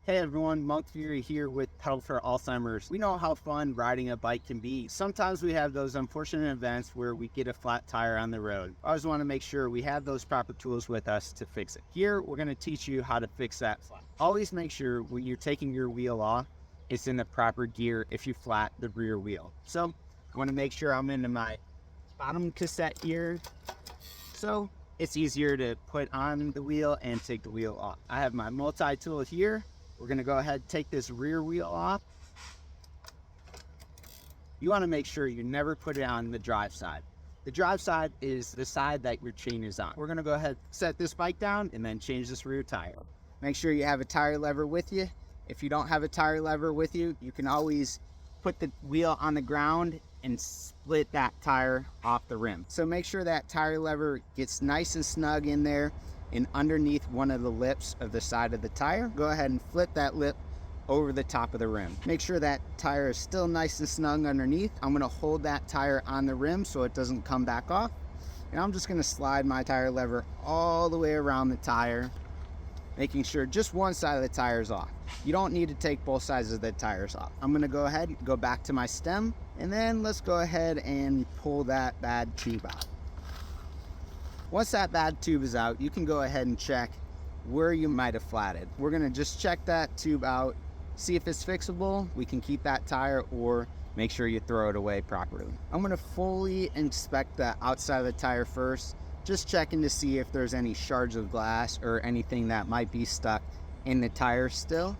Hey everyone, Monk Feehery here with Pedal for Alzheimer's. We know how fun riding a bike can be. Sometimes we have those unfortunate events where we get a flat tire on the road. I always want to make sure we have those proper tools with us to fix it. Here, we're going to teach you how to fix that flat. Always make sure when you're taking your wheel off, it's in the proper gear if you flat the rear wheel. So I want to make sure I'm into my bottom cassette gear. So it's easier to put on the wheel and take the wheel off. I have my multi-tool here. We're going to go ahead and take this rear wheel off. You want to make sure you never put it on the drive side. The drive side is the side that your chain is on. We're going to go ahead and set this bike down and then change this rear tire. Make sure you have a tire lever with you. If you don't have a tire lever with you, you can always put the wheel on the ground and split that tire off the rim. So make sure that tire lever gets nice and snug in there and underneath one of the lips of the side of the tire. Go ahead and flip that lip over the top of the rim. Make sure that tire is still nice and snug underneath. I'm gonna hold that tire on the rim so it doesn't come back off. And I'm just gonna slide my tire lever all the way around the tire, making sure just one side of the tire is off. You don't need to take both sides of the tires off. I'm gonna go ahead and go back to my stem, and then let's go ahead and pull that bad tube out. Once that bad tube is out, you can go ahead and check where you might have flatted. We're gonna just check that tube out, see if it's fixable. We can keep that tire or make sure you throw it away properly. I'm gonna fully inspect the outside of the tire first, just checking to see if there's any shards of glass or anything that might be stuck in the tire still.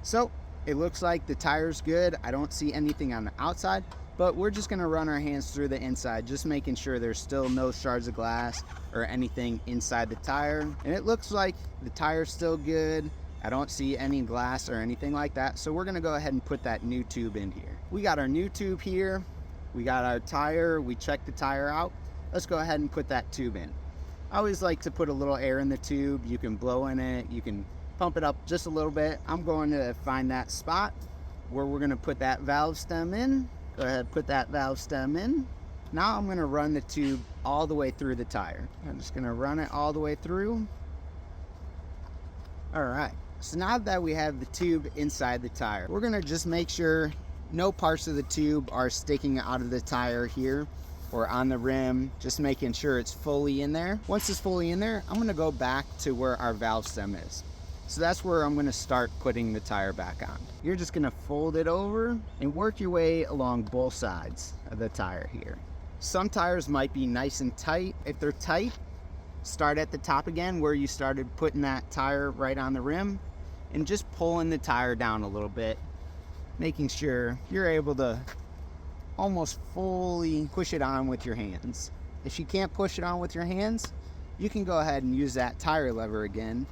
So it looks like the tire's good. I don't see anything on the outside, but we're just gonna run our hands through the inside, just making sure there's still no shards of glass or anything inside the tire. And it looks like the tire's still good. I don't see any glass or anything like that. So we're gonna go ahead and put that new tube in here. We got our new tube here. We got our tire. We checked the tire out. Let's go ahead and put that tube in. I always like to put a little air in the tube. You can blow in it. You can pump it up just a little bit. I'm going to find that spot where we're gonna put that valve stem in. Go ahead, put that valve stem in. Now I'm gonna run the tube all the way through the tire. I'm just gonna run it all the way through. All right, so now that we have the tube inside the tire, we're gonna just make sure no parts of the tube are sticking out of the tire here or on the rim, just making sure it's fully in there. Once it's fully in there, I'm gonna go back to where our valve stem is. So that's where I'm gonna start putting the tire back on. You're just gonna fold it over and work your way along both sides of the tire here. Some tires might be nice and tight. If they're tight, start at the top again where you started putting that tire right on the rim and just pulling the tire down a little bit, making sure you're able to almost fully push it on with your hands. If you can't push it on with your hands, you can go ahead and use that tire lever again.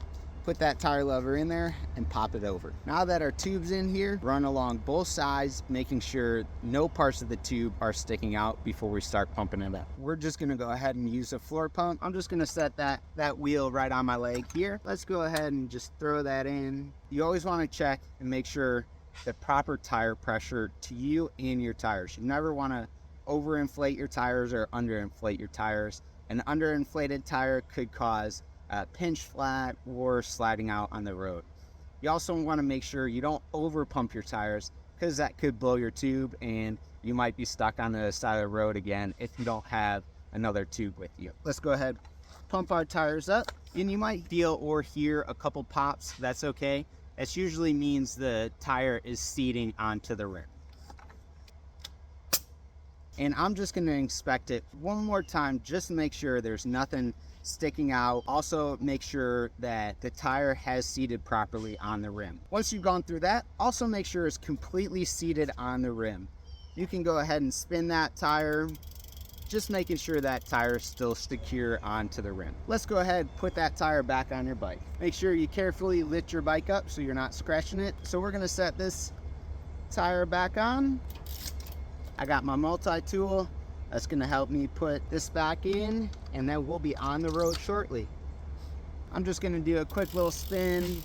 Put that tire lever in there and pop it over. Now that our tube's in here, run along both sides, making sure no parts of the tube are sticking out before we start pumping it up. We're just gonna go ahead and use a floor pump. I'm just gonna set that wheel right on my leg here. Let's go ahead and just throw that in. You always wanna check and make sure the proper tire pressure to you and your tires. You never wanna overinflate your tires or underinflate your tires. An underinflated tire could cause pinch flat or sliding out on the road. You also want to make sure you don't over pump your tires because that could blow your tube and you might be stuck on the side of the road again if you don't have another tube with you. Let's go ahead, pump our tires up, and you might feel or hear a couple pops. That's okay. That usually means the tire is seating onto the rim. And I'm just going to inspect it one more time just to make sure there's nothing sticking out. Also make sure that the tire has seated properly on the rim. Once you've gone through that, also make sure it's completely seated on the rim. You can go ahead and spin that tire, just making sure that tire is still secure onto the rim. Let's go ahead and put that tire back on your bike. Make sure you carefully lift your bike up so you're not scratching it. So we're going to set this tire back on. I got my multi-tool. That's gonna help me put this back in, and then we'll be on the road shortly. I'm just gonna do a quick little spin,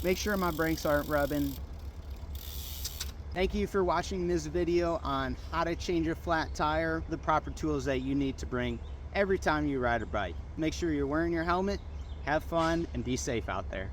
make sure my brakes aren't rubbing. Thank you for watching this video on how to change a flat tire, the proper tools that you need to bring every time you ride a bike. Make sure you're wearing your helmet, have fun, and be safe out there.